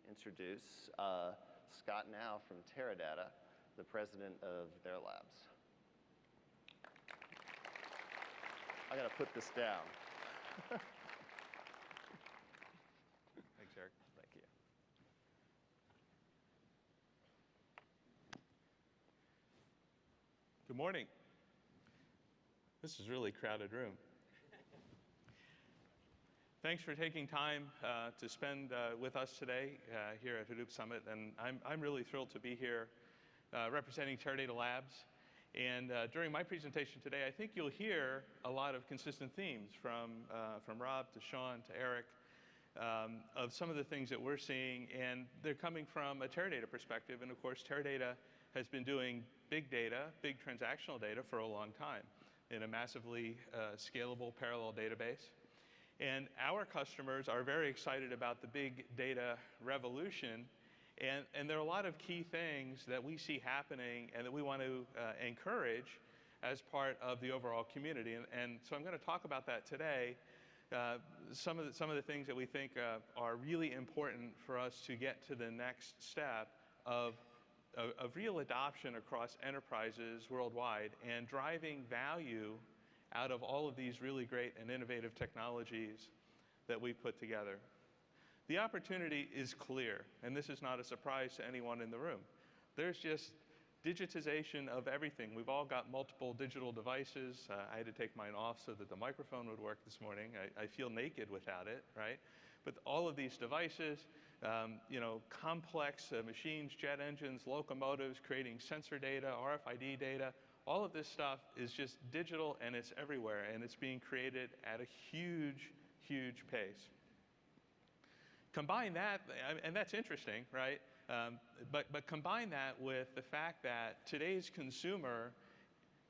introduce Scott Gnau from Teradata, the president of their labs. I got to put this down. Thanks, Eric. Thank you. Good morning. This is a really crowded room. Thanks for taking time to spend with us today here at Hadoop Summit. And I'm really thrilled to be here representing Teradata Labs. And during my presentation today, I think you'll hear a lot of consistent themes from Rob to Sean to Eric of some of the things that we're seeing. And they're coming from a Teradata perspective. And of course, Teradata has been doing big data, big transactional data for a long time in a massively scalable parallel database. And our customers are very excited about the big data revolution. And there are a lot of key things that we see happening and that we want to encourage as part of the overall community. And so I'm going to talk about that today. Some of the things that we think are really important for us to get to the next step of real adoption across enterprises worldwide and driving value out of all of these really great and innovative technologies that we've put together. The opportunity is clear, and this is not a surprise to anyone in the room. There's just digitization of everything. We've all got multiple digital devices. I had to take mine off so that the microphone would work this morning. I feel naked without it, right? But all of these devices, complex machines, jet engines, locomotives, creating sensor data, RFID data, all of this stuff is just digital and it's everywhere, and it's being created at a huge, huge pace. Combine that, and that's interesting, right? But combine that with the fact that today's consumer,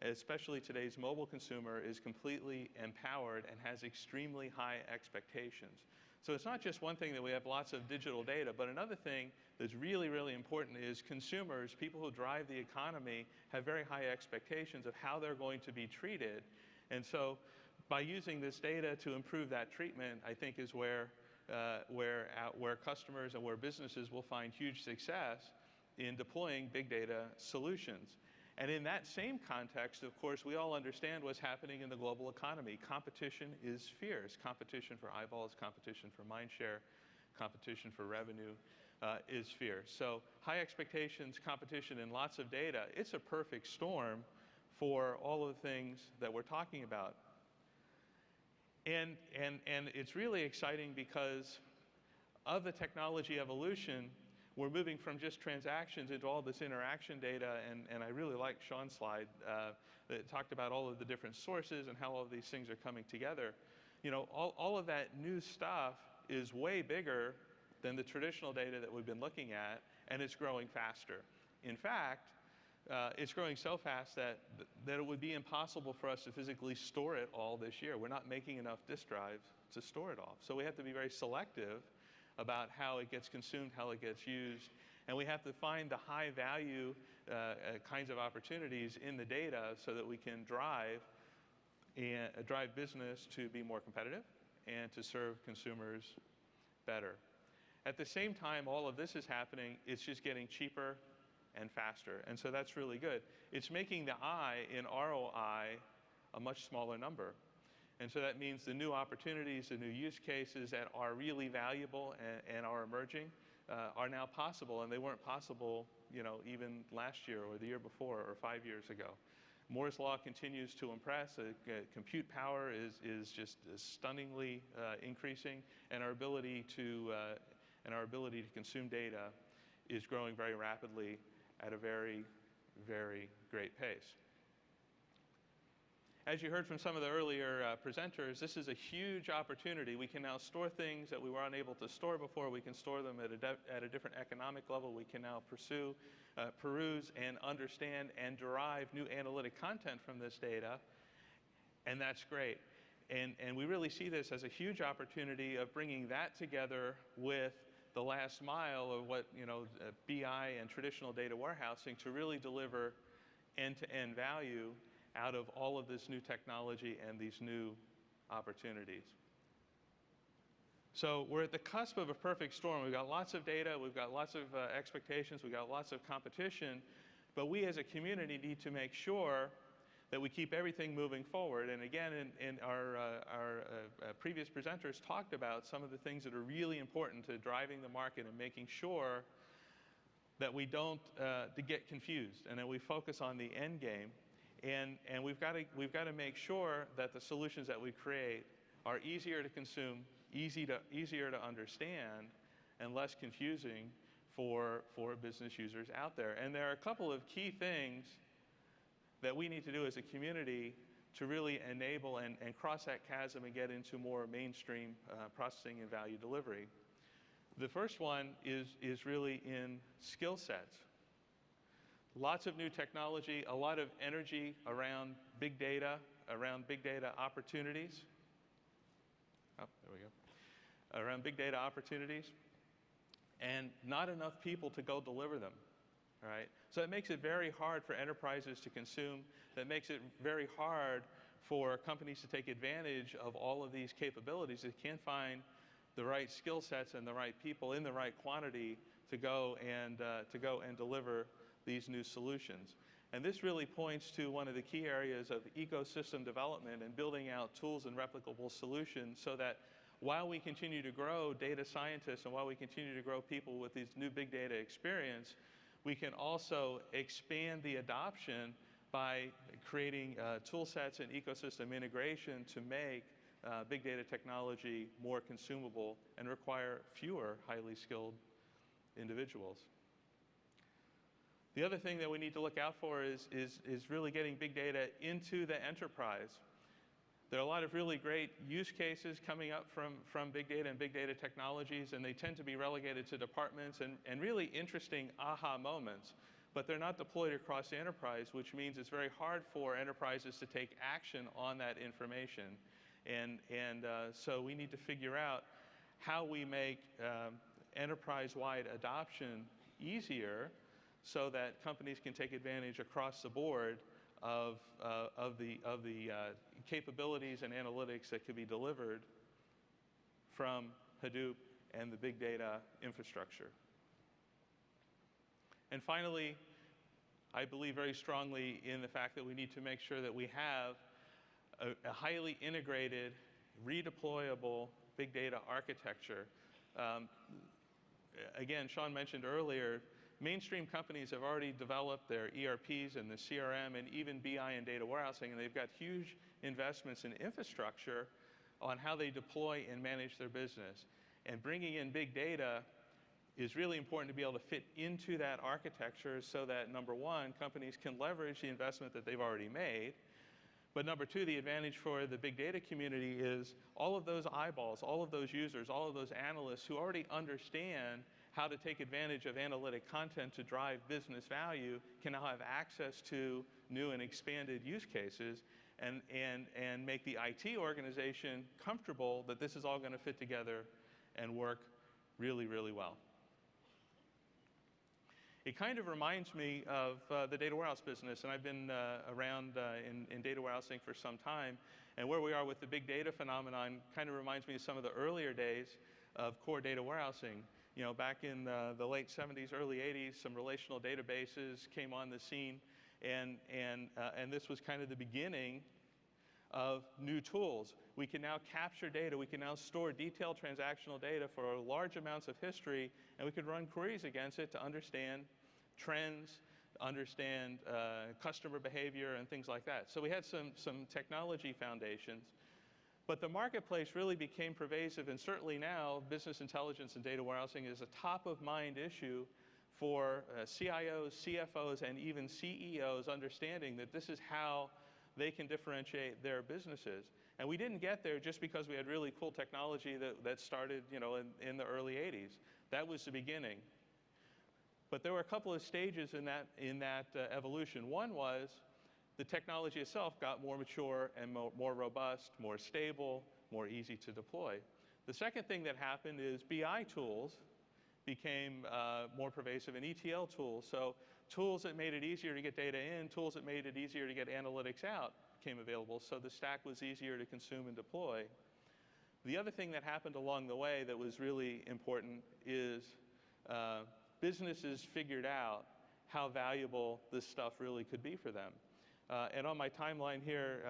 especially today's mobile consumer, is completely empowered and has extremely high expectations. So it's not just one thing that we have lots of digital data, but another thing that's really, really important is consumers, people who drive the economy, have very high expectations of how they're going to be treated. And so by using this data to improve that treatment, I think is where customers and where businesses will find huge success in deploying big data solutions. And in that same context, of course, we all understand what's happening in the global economy. Competition is fierce. Competition for eyeballs, competition for mind share, competition for revenue is fierce. So high expectations, competition, and lots of data, it's a perfect storm for all of the things that we're talking about. And it's really exciting because of the technology evolution, we're moving from just transactions into all this interaction data, and I really like Sean's slide that talked about all of the different sources and how all of these things are coming together. You know, all of that new stuff is way bigger than the traditional data that we've been looking at, and it's growing faster. In fact, it's growing so fast that it would be impossible for us to physically store it all this year. We're not making enough disk drives to store it all. So we have to be very selective about how it gets consumed, how it gets used. And we have to find the high value kinds of opportunities in the data so that we can drive business to be more competitive and to serve consumers better. At the same time, all of this is happening, it's just getting cheaper and faster. And so that's really good. It's making the I in ROI a much smaller number. And so that means the new opportunities, the new use cases that are really valuable and are emerging are now possible, and they weren't possible, even last year or the year before or 5 years ago. Moore's law continues to impress. Compute power is just stunningly increasing, and our ability to consume data is growing very rapidly at a very, very great pace. As you heard from some of the earlier presenters, this is a huge opportunity. We can now store things that we were unable to store before. We can store them at a different economic level. We can now peruse and understand and derive new analytic content from this data, and that's great. And we really see this as a huge opportunity of bringing that together with the last mile of what BI and traditional data warehousing to really deliver end-to-end value out of all of this new technology and these new opportunities. So we're at the cusp of a perfect storm. We've got lots of data, we've got lots of expectations, we've got lots of competition, but we as a community need to make sure that we keep everything moving forward. And again, in our previous presenters talked about some of the things that are really important to driving the market and making sure that we don't to get confused and that we focus on the end game. And we've got to make sure that the solutions that we create are easier to consume, easier to understand, and less confusing for business users out there. And there are a couple of key things that we need to do as a community to really enable and cross that chasm and get into more mainstream processing and value delivery. The first one is really in skill sets. Lots of new technology, a lot of energy around big data opportunities. Oh, there we go. Around big data opportunities, and not enough people to go deliver them. All right? So it makes it very hard for enterprises to consume. That makes it very hard for companies to take advantage of all of these capabilities. They can't find the right skill sets and the right people in the right quantity to go and deliver these new solutions. And this really points to one of the key areas of ecosystem development and building out tools and replicable solutions, so that while we continue to grow data scientists and while we continue to grow people with these new big data experience, we can also expand the adoption by creating tool sets and ecosystem integration to make big data technology more consumable and require fewer highly skilled individuals. The other thing that we need to look out for is really getting big data into the enterprise. There are a lot of really great use cases coming up from big data and big data technologies, and they tend to be relegated to departments and really interesting aha moments, but they're not deployed across the enterprise, which means it's very hard for enterprises to take action on that information. So we need to figure out how we make enterprise-wide adoption easier so that companies can take advantage across the board of the capabilities and analytics that could be delivered from Hadoop and the big data infrastructure. And finally, I believe very strongly in the fact that we need to make sure that we have a highly integrated, redeployable big data architecture. Again, Sean mentioned earlier, mainstream companies have already developed their ERPs and the CRM and even BI and data warehousing, and they've got huge investments in infrastructure on how they deploy and manage their business. And bringing in big data is really important to be able to fit into that architecture so that, number one, companies can leverage the investment that they've already made. But number two, the advantage for the big data community is all of those eyeballs, all of those users, all of those analysts who already understand how to take advantage of analytic content to drive business value can now have access to new and expanded use cases and make the IT organization comfortable that this is all going to fit together and work really, really well. It kind of reminds me of the data warehouse business, and I've been around in data warehousing for some time, and where we are with the big data phenomenon kind of reminds me of some of the earlier days of core data warehousing. You know, back in the late 70s, early 80s, some relational databases came on the scene, and this was kind of the beginning of new tools. We can now capture data, we can now store detailed transactional data for large amounts of history, and we can run queries against it to understand trends, understand customer behavior, and things like that. So we had some technology foundations. But the marketplace really became pervasive, and certainly now, business intelligence and data warehousing is a top-of-mind issue for CIOs, CFOs, and even CEOs, understanding that this is how they can differentiate their businesses. And we didn't get there just because we had really cool technology that started, you know, in the early 80s. That was the beginning. But there were a couple of stages in that evolution. One was the technology itself got more mature and more robust, more stable, more easy to deploy. The second thing that happened is BI tools became more pervasive, and ETL tools. So tools that made it easier to get data in, tools that made it easier to get analytics out came available, so the stack was easier to consume and deploy. The other thing that happened along the way that was really important is businesses figured out how valuable this stuff really could be for them. And on my timeline here,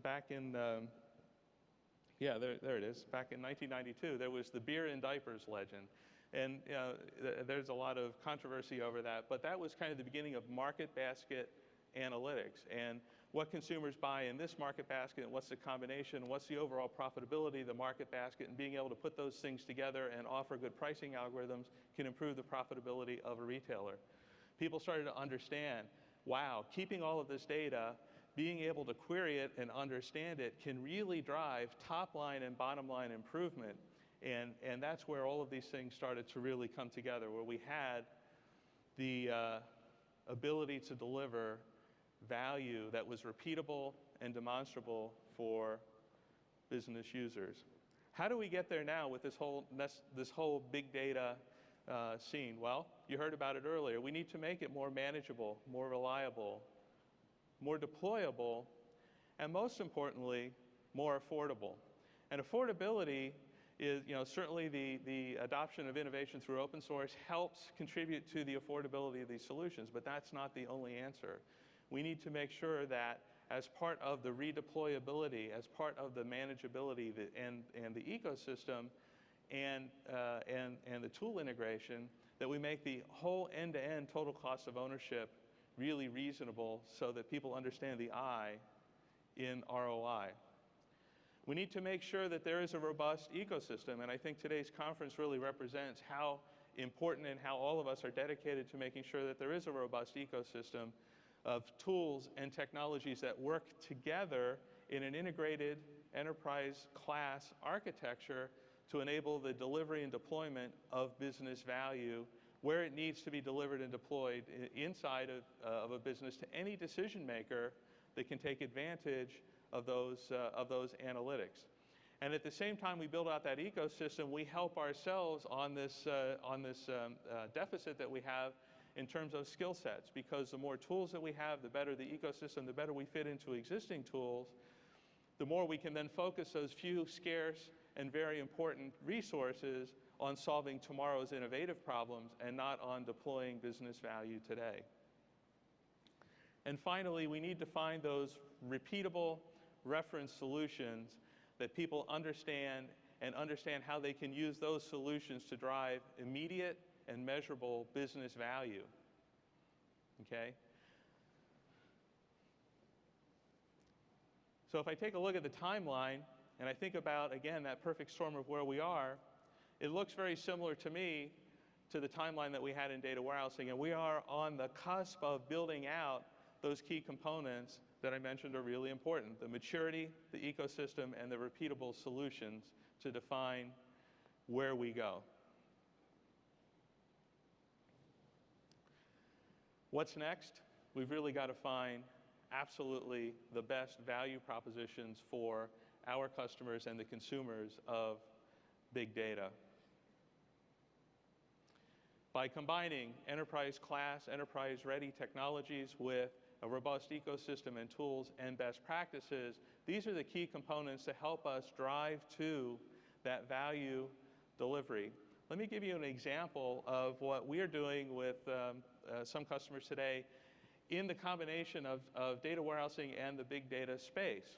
back in, there it is, back in 1992, there was the beer in diapers legend. And there's a lot of controversy over that, but that was kind of the beginning of market basket analytics, and what consumers buy in this market basket, and what's the combination, what's the overall profitability of the market basket, and being able to put those things together and offer good pricing algorithms can improve the profitability of a retailer. People started to understand, wow, keeping all of this data, being able to query it and understand it can really drive top line and bottom line improvement. And that's where all of these things started to really come together, where we had the ability to deliver value that was repeatable and demonstrable for business users. How do we get there now with this whole big data scene? Well, you heard about it earlier. We need to make it more manageable, more reliable, more deployable, and most importantly, more affordable. And affordability is, certainly the adoption of innovation through open source helps contribute to the affordability of these solutions, but that's not the only answer. We need to make sure that as part of the redeployability, as part of the manageability and the ecosystem and the tool integration, that we make the whole end-to-end total cost of ownership really reasonable so that people understand the I in ROI. We need to make sure that there is a robust ecosystem, and I think today's conference really represents how important and how all of us are dedicated to making sure that there is a robust ecosystem of tools and technologies that work together in an integrated enterprise class architecture to enable the delivery and deployment of business value where it needs to be delivered and deployed inside of a business to any decision maker that can take advantage of those analytics. And at the same time we build out that ecosystem, we help ourselves on this deficit that we have in terms of skill sets, because the more tools that we have, the better the ecosystem, the better we fit into existing tools, the more we can then focus those few scarce and very important resources on solving tomorrow's innovative problems and not on deploying business value today. And finally, we need to find those repeatable reference solutions that people understand and understand how they can use those solutions to drive immediate and measurable business value. Okay? So if I take a look at the timeline and I think about, again, that perfect storm of where we are, it looks very similar to me to the timeline that we had in data warehousing, and we are on the cusp of building out those key components that I mentioned are really important: the maturity, the ecosystem, and the repeatable solutions to define where we go. What's next? We've really got to find absolutely the best value propositions for our customers and the consumers of big data. By combining enterprise class, enterprise ready technologies with a robust ecosystem and tools and best practices, these are the key components to help us drive to that value delivery. Let me give you an example of what we are doing with some customers today in the combination of data warehousing and the big data space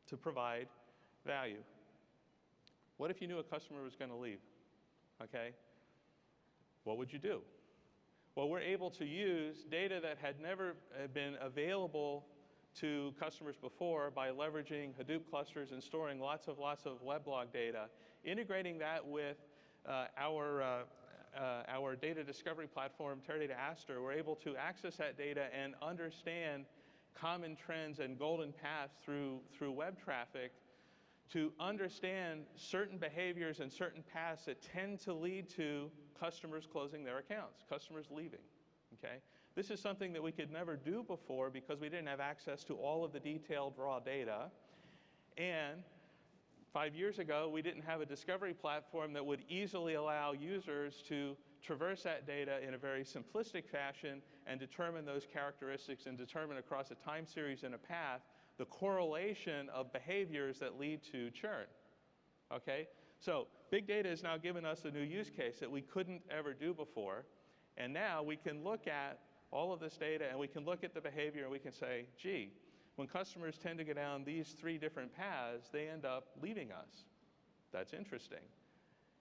to provide value. What if you knew a customer was going to leave? Okay? What would you do? Well, we're able to use data that had never been available to customers before by leveraging Hadoop clusters and storing lots of weblog data, integrating that with our data discovery platform, Teradata Aster. We're able to access that data and understand common trends and golden paths through web traffic to understand certain behaviors and certain paths that tend to lead to customers closing their accounts, customers leaving, okay? This is something that we could never do before because we didn't have access to all of the detailed raw data. And 5 years ago, we didn't have a discovery platform that would easily allow users to traverse that data in a very simplistic fashion and determine those characteristics and determine across a time series and a path the correlation of behaviors that lead to churn. Okay? So big data has now given us a new use case that we couldn't ever do before. And now we can look at all of this data and we can look at the behavior and we can say, gee, when customers tend to go down these 3 different paths, they end up leaving us. That's interesting.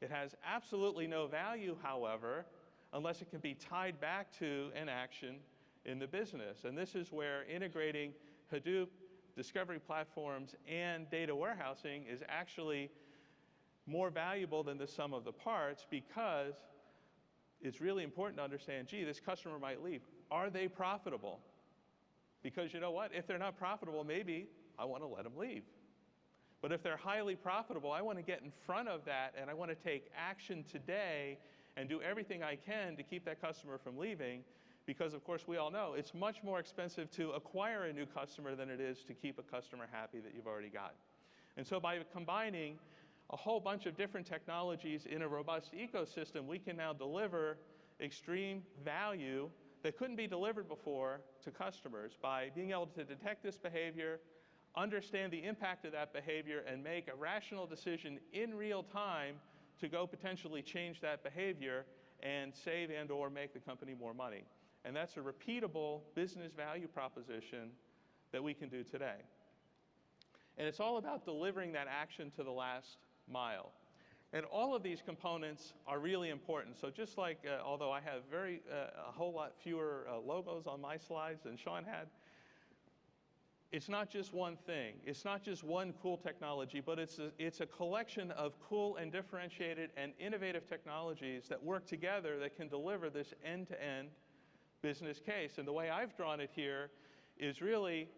It has absolutely no value, however, unless it can be tied back to an action in the business. And this is where integrating Hadoop, discovery platforms, and data warehousing is actually more valuable than the sum of the parts, because it's really important to understand, gee, this customer might leave. Are they profitable? Because you know what? If they're not profitable, maybe I want to let them leave. But if they're highly profitable, I want to get in front of that, and I want to take action today and do everything I can to keep that customer from leaving, because of course we all know it's much more expensive to acquire a new customer than it is to keep a customer happy that you've already got. And so by combining a whole bunch of different technologies in a robust ecosystem, we can now deliver extreme value that couldn't be delivered before to customers by being able to detect this behavior, understand the impact of that behavior, and make a rational decision in real time to go potentially change that behavior and save and or make the company more money. And that's a repeatable business value proposition that we can do today. And it's all about delivering that action to the last mile. And all of these components are really important. So just like, although I have a whole lot fewer logos on my slides than Sean had, it's not just one thing. It's not just one cool technology, but it's a collection of cool and differentiated and innovative technologies that work together that can deliver this end-to-end business case. And the way I've drawn it here is really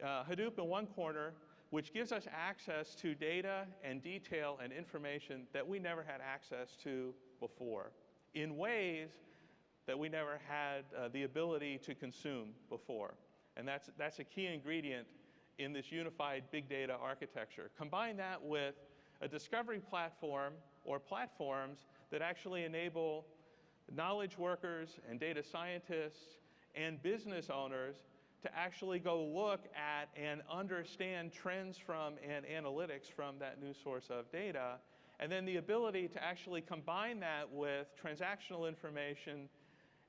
Hadoop in one corner, which gives us access to data and detail and information that we never had access to before, in ways that we never had the ability to consume before. And that's a key ingredient in this unified big data architecture. Combine that with a discovery platform or platforms that actually enable knowledge workers and data scientists and business owners to actually go look at and understand trends from and analytics from that new source of data, and then the ability to actually combine that with transactional information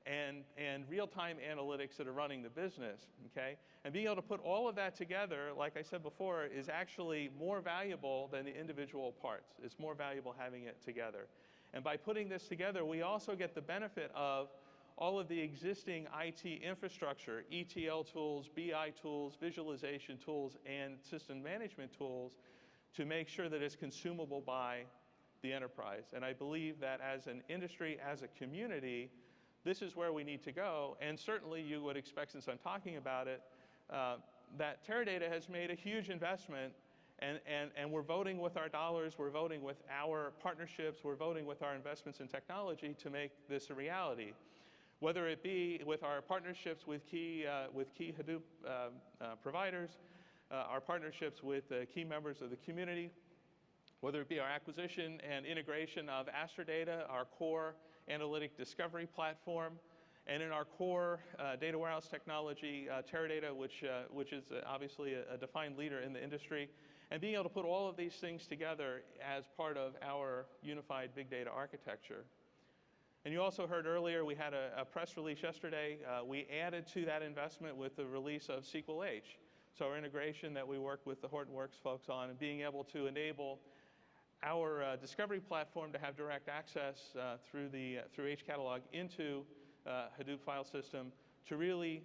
and real-time analytics that are running the business, okay? And being able to put all of that together, like I said before, is actually more valuable than the individual parts. It's more valuable having it together. And by putting this together, we also get the benefit of all of the existing IT infrastructure, ETL tools, BI tools, visualization tools, and system management tools to make sure that it's consumable by the enterprise. And I believe that as an industry, as a community, this is where we need to go. And certainly you would expect, since I'm talking about it, that Teradata has made a huge investment, and we're voting with our dollars, we're voting with our partnerships, we're voting with our investments in technology to make this a reality. Whether it be with our partnerships with key Hadoop providers, our partnerships with key members of the community, whether it be our acquisition and integration of Astrodata, our core analytic discovery platform, and in our core data warehouse technology, Teradata, which is obviously a defined leader in the industry, and being able to put all of these things together as part of our unified big data architecture. And you also heard earlier, we had a press release yesterday. We added to that investment with the release of SQL-H. So our integration that we work with the Hortonworks folks on, and being able to enable our discovery platform to have direct access through HCatalog into Hadoop file system to really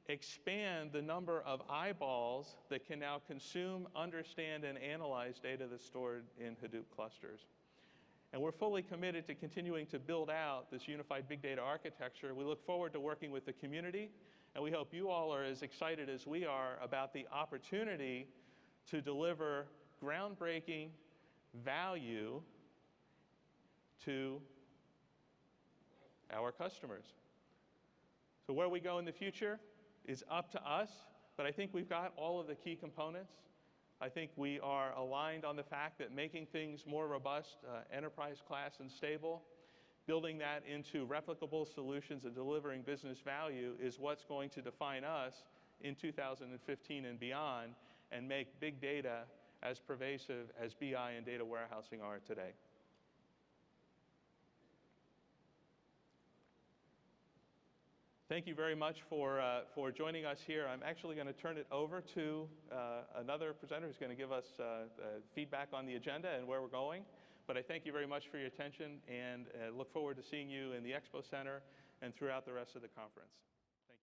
expand the number of eyeballs that can now consume, understand, and analyze data that's stored in Hadoop clusters. And we're fully committed to continuing to build out this unified big data architecture. We look forward to working with the community, and we hope you all are as excited as we are about the opportunity to deliver groundbreaking value to our customers. So where we go in the future is up to us, but I think we've got all of the key components. I think we are aligned on the fact that making things more robust, enterprise class and stable, building that into replicable solutions and delivering business value is what's going to define us in 2015 and beyond. and make big data as pervasive as BI and data warehousing are today. Thank you very much for joining us here. I'm actually going to turn it over to another presenter who's going to give us feedback on the agenda and where we're going. But I thank you very much for your attention and look forward to seeing you in the Expo Center and throughout the rest of the conference.